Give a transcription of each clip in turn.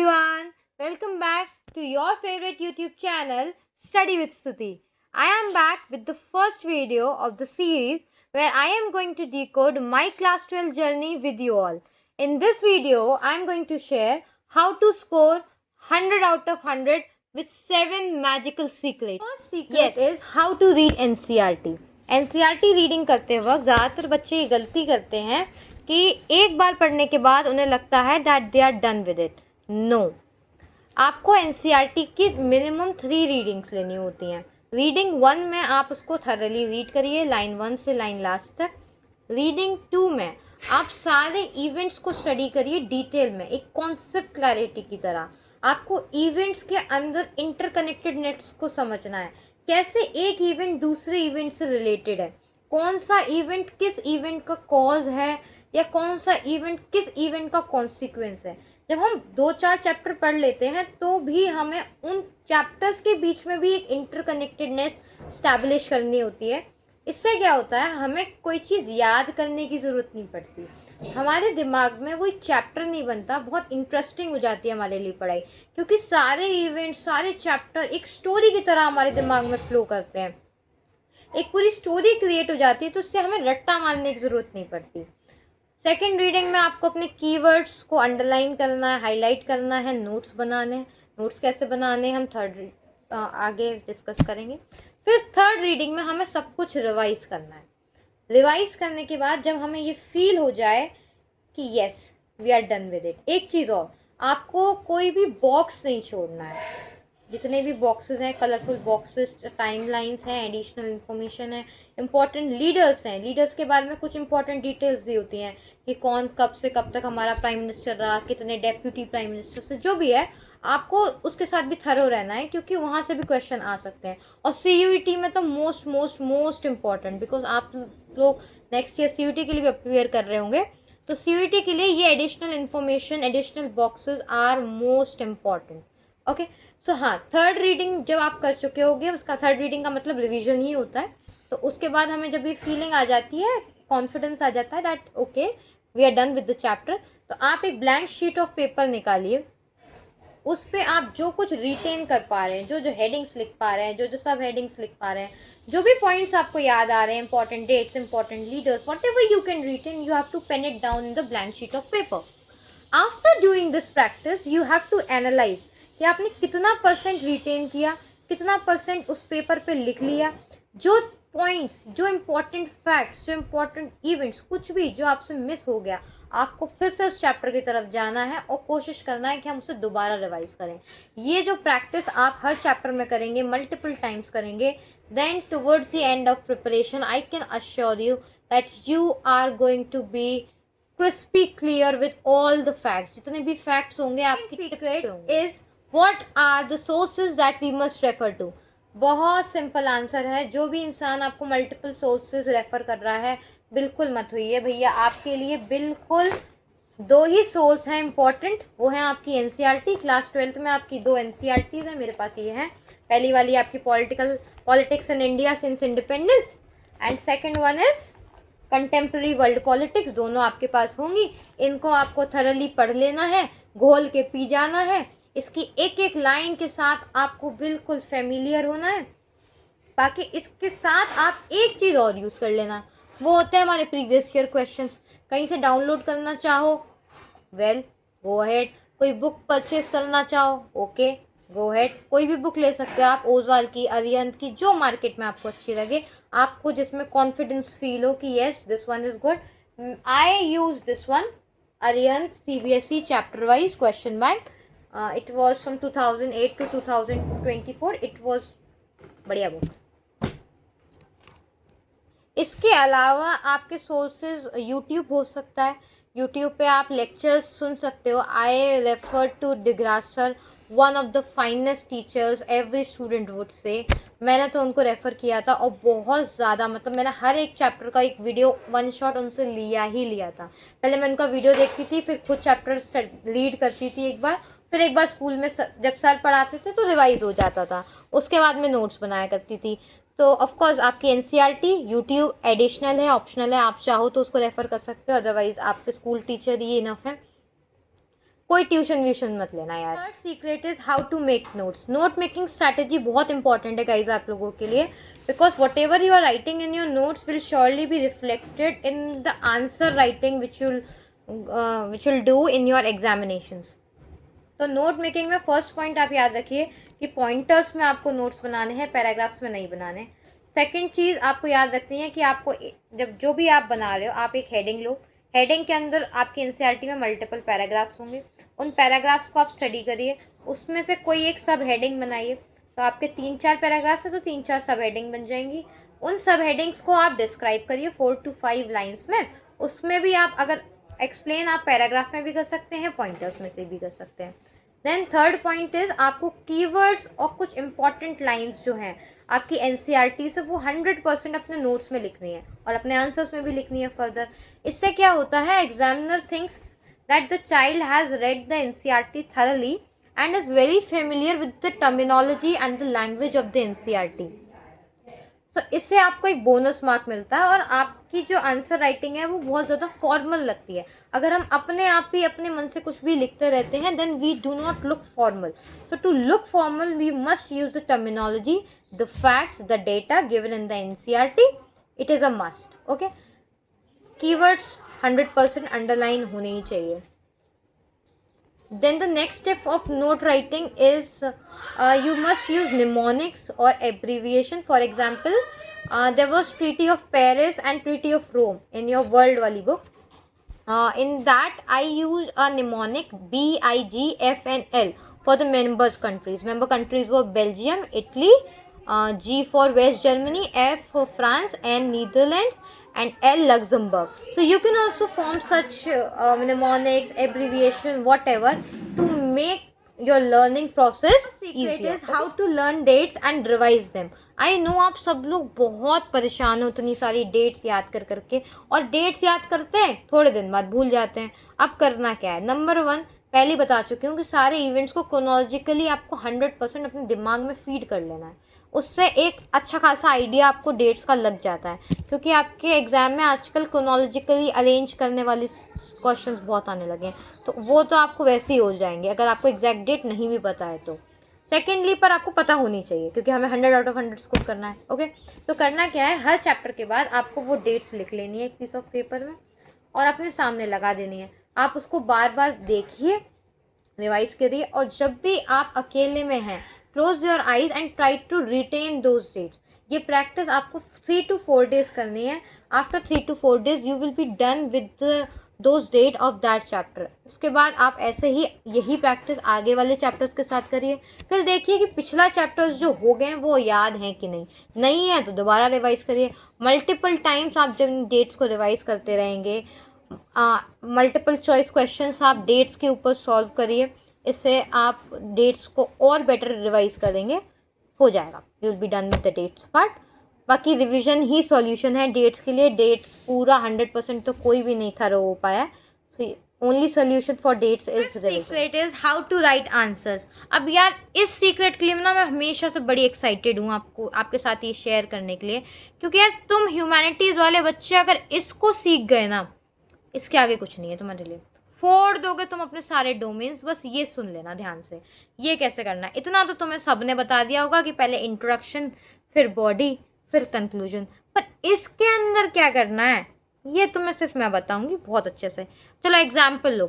everyone, welcome back to your favorite YouTube channel Study with Stuti. I am back with the first video of the series where I am going to decode my class 12 journey with you all. In this video, I am going to share how to score 100 out of 100 with 7 magical secrets. First secret is how to read NCERT. NCERT reading करते वक्त ज़्यादातर बच्चे ये गलती करते हैं कि एक बार पढ़ने के बाद उन्हें लगता है that they are done with it. No, आपको एनसीईआरटी की मिनिमम 3 रीडिंग्स लेनी होती हैं. रीडिंग 1 में आप उसको थरली रीड करिए, लाइन 1 से लाइन लास्ट तक. रीडिंग 2 में आप सारे इवेंट्स को स्टडी करिए डिटेल में, एक कॉन्सेप्ट क्लैरिटी की तरह. आपको इवेंट्स के अंदर इंटरकनेक्टेड नेट्स को समझना है, कैसे एक इवेंट दूसरे इवेंट से रिलेटेड है, कौन सा इवेंट किस इवेंट का कॉज है या कौन सा इवेंट किस इवेंट का कॉन्सिक्वेंस है. जब हम 2-4 चैप्टर पढ़ लेते हैं तो भी हमें उन चैप्टर्स के बीच में भी एक इंटरकनेक्टेडनेस स्टैब्लिश करनी होती है. इससे क्या होता है, हमें कोई चीज़ याद करने की ज़रूरत नहीं पड़ती, हमारे दिमाग में कोई चैप्टर नहीं बनता. बहुत इंटरेस्टिंग हो जाती है हमारे लिए पढ़ाई, क्योंकि सारे इवेंट सारे चैप्टर एक स्टोरी की तरह हमारे दिमाग में फ्लो करते हैं, एक पूरी स्टोरी क्रिएट हो जाती है. तो उससे हमें रट्टा मारने की ज़रूरत नहीं पड़ती. सेकेंड रीडिंग में आपको अपने कीवर्ड्स को अंडरलाइन करना है, हाईलाइट करना है, नोट्स बनाने हैं. नोट्स कैसे बनाने हम आगे डिस्कस करेंगे. फिर थर्ड रीडिंग में हमें सब कुछ रिवाइज करना है. रिवाइज करने के बाद जब हमें ये फील हो जाए कि yes we are done with it, एक चीज़ और, आपको कोई भी बॉक्स नहीं छोड़ना है. जितने भी बॉक्सेस हैं, कलरफुल बॉक्सेस, टाइमलाइंस हैं, एडिशनल इन्फॉर्मेशन है, इंपॉर्टेंट लीडर्स हैं, लीडर्स के बारे में कुछ इंपॉर्टेंट डिटेल्स दी होती हैं कि कौन कब से कब तक हमारा प्राइम मिनिस्टर रहा, कितने डेप्यूटी प्राइम मिनिस्टर से, जो भी है आपको उसके साथ भी थरो रहना है, क्योंकि वहाँ से भी क्वेश्चन आ सकते हैं. और CUET में तो most most most important, because आप लोग नेक्स्ट ईयर CUET के लिए भी अपेयर कर रहे होंगे, तो CUET के लिए ये additional information, additional boxes are most important. Okay, so हाँ, थर्ड रीडिंग जब आप कर चुके होगे, उसका थर्ड रीडिंग का मतलब रिवीजन ही होता है. तो उसके बाद हमें जब ये फीलिंग आ जाती है, कॉन्फिडेंस आ जाता है that okay we are done with the chapter, तो आप एक ब्लैंक शीट ऑफ पेपर निकालिए. उस पर आप जो कुछ रिटेन कर पा रहे हैं, जो जो हेडिंग्स लिख पा रहे हैं, जो जो सब हेडिंग्स लिख पा रहे हैं, जो भी पॉइंट्स आपको याद आ रहे हैं, important dates, important leaders, whatever you can retain, you have to pen it down in the blank sheet of paper. After doing this practice you have to analyse कि आपने कितना परसेंट रिटेन किया, कितना percent उस paper पे लिख लिया, जो पॉइंट्स, जो इम्पोर्टेंट फैक्ट्स, जो इम्पोर्टेंट इवेंट्स, कुछ भी जो आपसे मिस हो गया, आपको फिर से उस चैप्टर की तरफ जाना है और कोशिश करना है कि हम उसे दोबारा रिवाइज करें. ये जो प्रैक्टिस आप हर चैप्टर में करेंगे, मल्टीपल टाइम्स करेंगे, then towards the end of preparation I can assure you that you are going to be crispy clear with all the facts. जितने भी फैक्ट्स होंगे आपकी secret is What are the sources that we must refer to? बहुत simple answer है. जो भी इंसान आपको मल्टीपल सोर्सेज रेफ़र कर रहा है, बिल्कुल मत होइए भैया. आपके लिए बिल्कुल 2 ही सोर्स हैं इम्पॉर्टेंट, वो हैं आपकी NCERT. क्लास 12th में आपकी 2 NCERTs हैं, मेरे पास ये हैं. पहली वाली आपकी politics in India since independence, and second one is contemporary world politics. दोनों आपके पास होंगी. इनको आपको थरली पढ़ लेना है, घोल के पी जाना है. इसकी एक एक लाइन के साथ आपको बिल्कुल फेमिलियर होना है. बाकी इसके साथ आप एक चीज़ और यूज़ कर लेना, वो होते हैं हमारे प्रीवियस ईयर क्वेश्चंस. कहीं से डाउनलोड करना चाहो, वेल गो अहेड. कोई बुक परचेज करना चाहो, ओके गो अहेड. कोई भी बुक ले सकते हो आप, ओजवाल की, अरिहंत की, जो मार्केट में आपको अच्छी लगे, आपको जिसमें कॉन्फिडेंस फील हो कि yes this one is good. I use this one, Arihant CBSE chapter wise question bank. It was from 2008 to 2024. It was बढ़िया बुक. इसके अलावा आपके सोर्सेज YouTube हो सकता है. YouTube पे आप लेक्चर्स सुन सकते हो. आई रेफर टू डिग्रास sir, one of the finest teachers every student would say. मैंने तो उनको रेफ़र किया था और बहुत ज़्यादा, मतलब मैंने हर एक चैप्टर का एक वीडियो वन शॉट उनसे लिया था. पहले मैं उनका वीडियो देखती थी, फिर खुद चैप्टर रीड करती थी एक बार, फिर एक बार स्कूल में जब सर पढ़ाते थे तो रिवाइज हो जाता था, उसके बाद में नोट्स बनाया करती थी. तो ऑफकोर्स आपकी NCERT यूट्यूब एडिशनल है, ऑप्शनल है, आप चाहो तो उसको रेफ़र कर सकते हो, अदरवाइज़ आपके स्कूल टीचर ही इनफ है. कोई ट्यूशन व्यूशन मत लेना यार। Third secret is how to make notes. Note making strategy बहुत इंपॉर्टेंट है गाइज आप लोगों के लिए, because whatever you are writing in your notes will surely be reflected in the answer writing which will do in your examinations. तो note making में first point आप याद रखिए कि पॉइंटर्स में आपको नोट्स बनाने हैं, पैराग्राफ्स में नहीं बनाने। सेकंड चीज़ आपको याद रखनी है कि आपको जब जो भी आप बना रहे हो आप एक हेडिंग लो, हेडिंग के अंदर आपकी एनसीईआरटी में मल्टीपल पैराग्राफ्स होंगे, उन पैराग्राफ्स को आप स्टडी करिए, उसमें से कोई एक सब हेडिंग बनाइए। तो आपके 3-4 पैराग्राफ्स है तो 3-4 सब हेडिंग बन जाएंगी। उन सब हेडिंग्स को आप डिस्क्राइब करिए 4 to 5 लाइन्स में। उसमें भी आप अगर एक्सप्लेन आप पैराग्राफ में भी कर सकते हैं, पॉइंटर्स में से भी कर सकते हैं। देन थर्ड पॉइंट इज आपको कीवर्ड्स और कुछ इंपॉर्टेंट लाइंस जो हैं आपकी एनसीईआरटी से वो 100% अपने नोट्स में लिखनी है और अपने आंसर्स में भी लिखनी है फर्दर। इससे क्या होता है, examiner thinks that the child has read the NCERT thoroughly and is very familiar with the terminology and the language of the NCERT. So इससे आपको एक बोनस मार्क मिलता है और आपकी जो आंसर राइटिंग है वो बहुत ज़्यादा फॉर्मल लगती है। अगर हम अपने आप ही अपने मन से कुछ भी लिखते रहते हैं then we do not look formal. So to look formal we must use the terminology, the facts, the data given in the NCERT. It is a must. Okay, keywords 100% underline होने ही चाहिए। Then the next step of note writing is you must use mnemonics or abbreviation. For example, there was Treaty of Paris and Treaty of Rome in your world wali book. In that I used a mnemonic BIG, F and L for the members countries. Member countries were Belgium, Italy, G for West Germany, F for France and Netherlands, and L Luxembourg. So you can also form such mnemonics, abbreviation, whatever, to make your learning process easier. Secret is how to learn dates and revise them. I know आप सब लोग बहुत परेशान हो इतनी सारी dates याद कर करके, और डेट्स याद करते हैं थोड़े दिन बाद भूल जाते हैं। अब करना क्या है, नंबर 1 पहले बता चुकी हूँ कि सारे इवेंट्स को क्रोनोलॉजिकली आपको 100% अपने दिमाग में फीड कर लेना है। उससे एक अच्छा खासा आइडिया आपको डेट्स का लग जाता है, क्योंकि आपके एग्ज़ाम में आजकल क्रोनोलॉजिकली अरेंज करने वाले क्वेश्चंस बहुत आने लगे हैं, तो वो तो आपको वैसे ही हो जाएंगे अगर आपको एग्जैक्ट डेट नहीं भी पता है तो। सेकेंडली पर आपको पता होनी चाहिए क्योंकि हमें 100 आउट ऑफ 100 स्कोर करना है। ओके, तो करना क्या है, हर चैप्टर के बाद आपको वो डेट्स लिख लेनी है एक पीस ऑफ पेपर में और अपने सामने लगा देनी है। आप उसको बार बार देखिए, रिवाइज करिए, और जब भी आप अकेले में हैं close your eyes and try to retain those dates. ये प्रैक्टिस आपको 3 to 4 डेज करनी है। After 3 to 4 days you will be done with those date of that chapter. उसके बाद आप ऐसे ही यही प्रैक्टिस आगे वाले चैप्टर्स के साथ करिए। फिर देखिए कि पिछला चैप्टर्स जो हो गए हैं वो याद हैं कि नहीं है तो दोबारा रिवाइज करिए। मल्टीपल टाइम्स आप जब इन डेट्स को रिवाइज करते रहेंगे, मल्टीपल चॉइस क्वेश्चंस आप डेट्स के ऊपर सॉल्व करिए, इससे आप डेट्स को और बेटर रिवाइज करेंगे, हो जाएगा, you will be done with the dates part. बाकी रिवीजन ही सॉल्यूशन है डेट्स के लिए। डेट्स पूरा 100% तो कोई भी नहीं थरो हो पाया, so only solution for dates is revision. Secret is how to write answers. अब यार इस सीक्रेट के लिए ना मैं हमेशा से बड़ी एक्साइटेड हूँ आपके साथ ये शेयर करने के लिए, क्योंकि यार तुम ह्यूमैनिटीज़ वाले बच्चे अगर इसको सीख गए ना, इसके आगे कुछ नहीं है तुम्हारे लिए। फोड़ दोगे तुम अपने सारे डोमेन्स। बस ये सुन लेना ध्यान से, ये कैसे करना है इतना तो तुम्हें सब ने बता दिया होगा कि पहले इंट्रोडक्शन, फिर बॉडी, फिर कंक्लूजन, पर इसके अंदर क्या करना है ये तुम्हें सिर्फ मैं बताऊंगी बहुत अच्छे से। चलो एग्जाम्पल लो,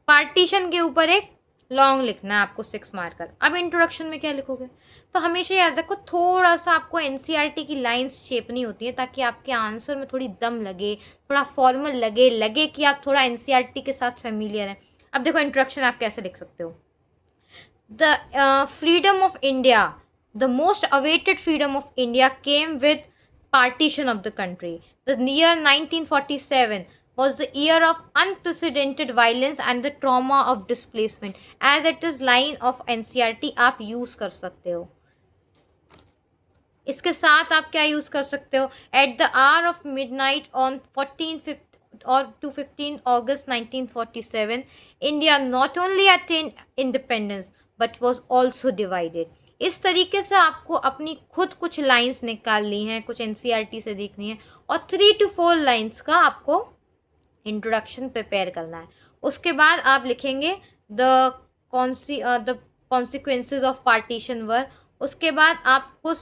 पार्टीशन के ऊपर एक लॉन्ग लिखना है आपको 6 मार्कर। अब इंट्रोडक्शन में क्या लिखोगे, तो हमेशा याद रखो थोड़ा सा आपको एनसीईआरटी की लाइंस शेपनी होती है ताकि आपके आंसर में थोड़ी दम लगे, थोड़ा फॉर्मल लगे कि आप थोड़ा एनसीईआरटी के साथ फेमिलियर हैं। अब देखो इंट्रोडक्शन आप कैसे लिख सकते हो, the freedom of India, the most awaited freedom of India came with partition of the country. The year 1947 was the year of unprecedented violence and the trauma of displacement. As it is line of NCERT आप use कर सकते हो। इसके साथ आप क्या use कर सकते हो, at the hour of midnight on 15 August 1947 India not only attained independence but was also divided. इस तरीके से आपको अपनी खुद कुछ लाइंस निकालनी है, कुछ एनसीईआरटी से देखनी है, और 3 to 4 लाइंस का आपको इंट्रोडक्शन प्रिपेयर करना है। उसके बाद आप लिखेंगे द कॉन्सिक्वेंसेज ऑफ पार्टीशन वर। उसके बाद आपको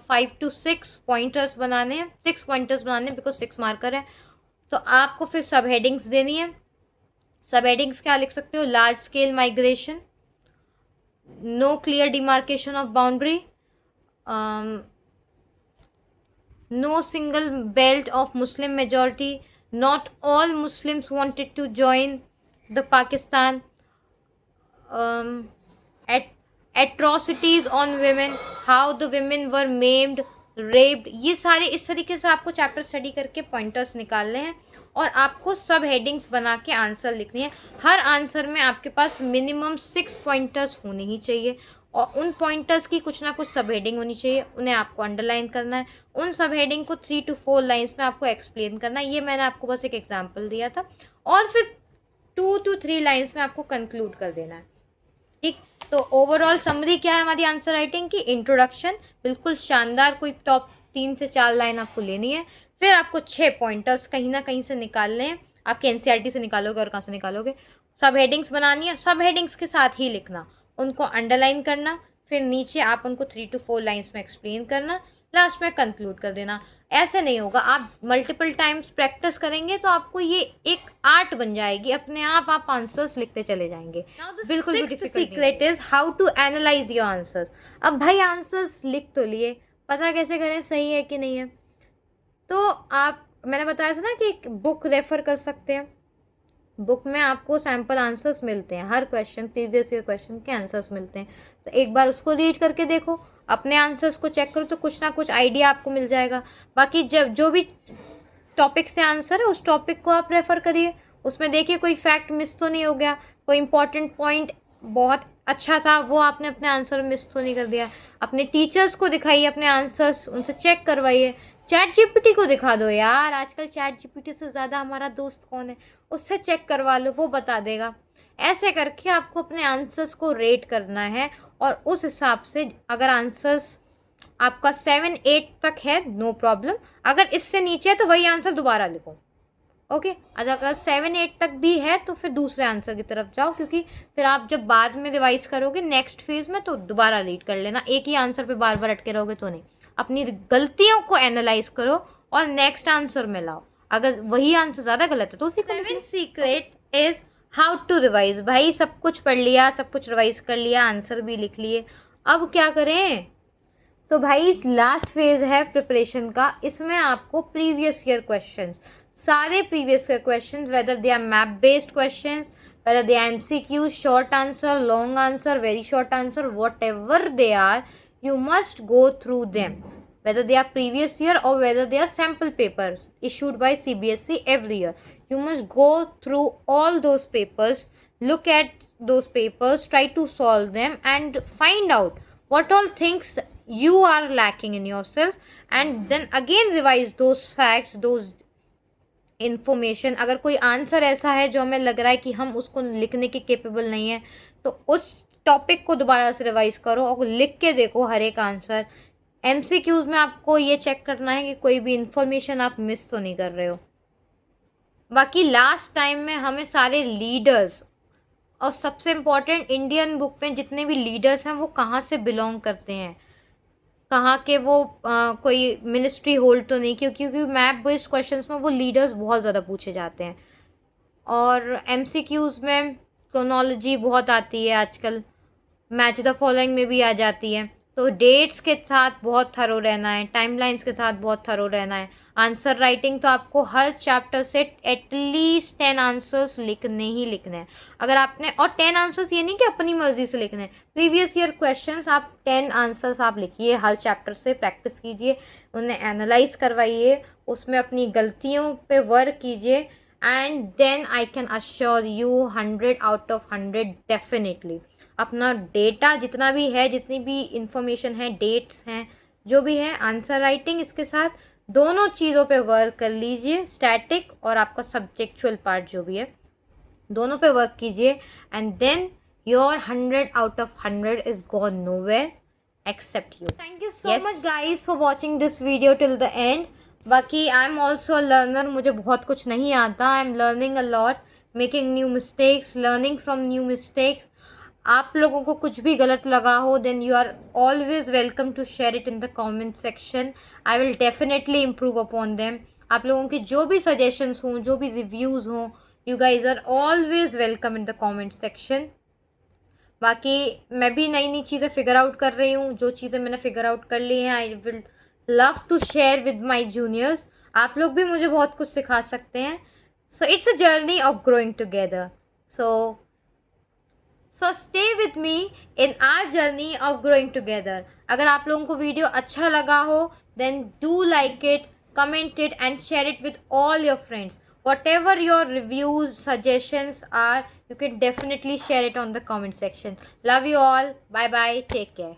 5 to 6 पॉइंटर्स बनाने हैं, 6 पॉइंटर्स बनाने हैं बिकॉज 6 मार्कर है। तो आपको फिर सब हेडिंग्स देनी है। सब हेडिंग्स क्या लिख सकते हो? Large scale migration, no clear demarcation of boundary, no single belt of Muslim majority, not all Muslims wanted to join the Pakistan, um, atrocities on women, how the women were maimed, raped। ये सारे इस तरीके से आपको chapter study करके pointers निकालने हैं और आपको सब हेडिंग्स बना के आंसर लिखनी है। हर आंसर में आपके पास मिनिमम 6 पॉइंटर्स होने ही चाहिए और उन पॉइंटर्स की कुछ ना कुछ सब हेडिंग होनी चाहिए, उन्हें आपको अंडरलाइन करना है। उन सब हेडिंग को 3 to 4 लाइन्स में आपको एक्सप्लेन करना है। ये मैंने आपको बस एक एग्जांपल दिया था और फिर 2 to 3 लाइन्स में आपको कंक्लूड कर देना है। ठीक, तो ओवरऑल समरी क्या है हमारी आंसर राइटिंग की? इंट्रोडक्शन, बिल्कुल शानदार, कोई टॉप 3 से 4 लाइन आपको लेनी है। फिर आपको 6 पॉइंटर्स कहीं ना कहीं से निकालने हैं, आपके एनसीईआरटी से निकालोगे और कहाँ से निकालोगे। सब हेडिंग्स बनानी है, सब हेडिंग्स के साथ ही लिखना, उनको अंडरलाइन करना, फिर नीचे आप उनको 3 to 4 लाइन्स में एक्सप्लेन करना, लास्ट में कंक्लूड कर देना। ऐसे नहीं होगा, आप मल्टीपल टाइम्स प्रैक्टिस करेंगे तो आपको ये एक आर्ट बन जाएगी, अपने आप आंसर्स लिखते चले जाएंगे। बिल्कुल भी secret is how to analyse your answers. अब भाई आंसर्स लिख तो लिए, पता कैसे करें सही है कि नहीं है? तो आप, मैंने बताया था ना कि एक बुक रेफर कर सकते हैं। बुक में आपको सैम्पल आंसर्स मिलते हैं, हर क्वेश्चन, प्रीवियस ईयर क्वेश्चन के आंसर्स मिलते हैं। तो एक बार उसको रीड करके देखो, अपने आंसर्स को चेक करो, तो कुछ ना कुछ आइडिया आपको मिल जाएगा। बाकी जब जो भी टॉपिक से आंसर है उस टॉपिक को आप रेफ़र करिए, उसमें देखिए कोई फैक्ट मिस तो नहीं हो गया, कोई इंपॉर्टेंट पॉइंट बहुत अच्छा था वो आपने अपने आंसर में मिस तो नहीं कर दिया। अपने टीचर्स को दिखाइए अपने आंसर्स, उनसे चेक करवाइए। चैट जीपीटी को दिखा दो यार, आजकल चैट जीपीटी से ज़्यादा हमारा दोस्त कौन है, उससे चेक करवा लो, वो बता देगा। ऐसे करके आपको अपने आंसर्स को रेट करना है और उस हिसाब से अगर आंसर्स आपका 7-8 तक है नो प्रॉब्लम, अगर इससे नीचे है तो वही आंसर दोबारा लिखो। ओके, अगर 7-8 तक भी है तो फिर दूसरे आंसर की तरफ जाओ, क्योंकि फिर आप जब बाद में रिवाइज करोगे नेक्स्ट फेज में तो दोबारा रीड कर लेना। एक ही आंसर पे बार बार अटके रहोगे तो नहीं, अपनी गलतियों को एनालाइज करो और नेक्स्ट आंसर में लाओ। अगर वही आंसर ज़्यादा गलत है तो उसी को। 7 secret is how to revise. भाई सब कुछ पढ़ लिया, सब कुछ रिवाइज कर लिया, आंसर भी लिख लिए, अब क्या करें? तो भाई लास्ट फेज है प्रिपरेशन का, इसमें आपको प्रीवियस ईयर क्वेश्चंस, सारे previous year questions, whether they are map based questions, whether they are MCQ, short answer, long answer, very short answer, whatever they are, you must go through them, whether they are previous year or whether they are sample papers issued by CBSE every year. You must go through all those papers, look at those papers, try to solve them and find out what all things you are lacking in yourself, and then again revise those facts, those information। अगर कोई answer ऐसा है जो हमें लग रहा है कि हम उसको लिखने के केपेबल नहीं है तो उस टॉपिक को दोबारा से रिवाइज करो और लिख के देखो हर एक आंसर। एमसीक्यूज में आपको ये चेक करना है कि कोई भी इंफॉर्मेशन आप मिस तो नहीं कर रहे हो। बाकी लास्ट टाइम में हमें सारे लीडर्स और सबसे इम्पोर्टेंट इंडियन बुक में जितने भी लीडर्स हैं वो कहाँ से बिलोंग करते हैं, कहाँ के वो कोई मिनिस्ट्री होल्ड तो नहीं, क्योंकि मैप बेस्ड क्वेश्चंस में वो लीडर्स बहुत ज़्यादा पूछे जाते हैं। और एमसीक्यूज में क्रोनोलॉजी बहुत आती है आजकल, मैच द फॉलोइंग में भी आ जाती है। तो डेट्स के साथ बहुत थरो रहना है, टाइमलाइंस के साथ बहुत थरो रहना है। आंसर राइटिंग तो आपको हर चैप्टर से एटलीस्ट 10 आंसर्स लिखने ही लिखने हैं। अगर आपने, और 10 आंसर्स ये नहीं कि अपनी मर्जी से लिखने हैं, प्रीवियस ईयर क्वेश्चंस आप 10 आंसर्स आप लिखिए, हर चैप्टर से प्रैक्टिस कीजिए, उन्हें एनालाइज करवाइए, उसमें अपनी गलतियों पे वर्क कीजिए, and then I can assure you 100 out of 100 definitely अपना डेटा जितना भी है, जितनी भी इंफॉर्मेशन है, डेट्स हैं, जो भी है, आंसर राइटिंग, इसके साथ दोनों चीज़ों पे वर्क कर लीजिए, स्टैटिक और आपका सब्जेक्चुअल पार्ट जो भी है, दोनों पे वर्क कीजिए, and then your 100 out of 100 is gone nowhere except you. Thank you so much guys for watching this video till the end. बाकी I am also a learner, मुझे बहुत कुछ नहीं आता, I am learning a lot. Making new mistakes, learning from new mistakes. आप लोगों को कुछ भी गलत लगा हो, then you are always welcome to share it in the comment section. I will definitely improve upon them. आप लोगों के जो भी सजेशंस हों, जो भी रिव्यूज़ हों, you guys are always welcome in the comment section. बाकी मैं भी नई नई चीज़ें फिगर आउट कर रही हूँ. जो चीज़ें मैंने फिगर आउट कर ली हैं, I will love to share with my juniors. आप लोग भी मुझे बहुत कुछ सिखा सकते हैं. So it's a journey of growing together. So stay with me in our journey of growing together. अगर आप लोगों को वीडियो अच्छा लगा हो, then do like it, comment it and share it with all your friends. Whatever your reviews, suggestions are, you can definitely share it on the comment section. Love you all. Bye bye. Take care.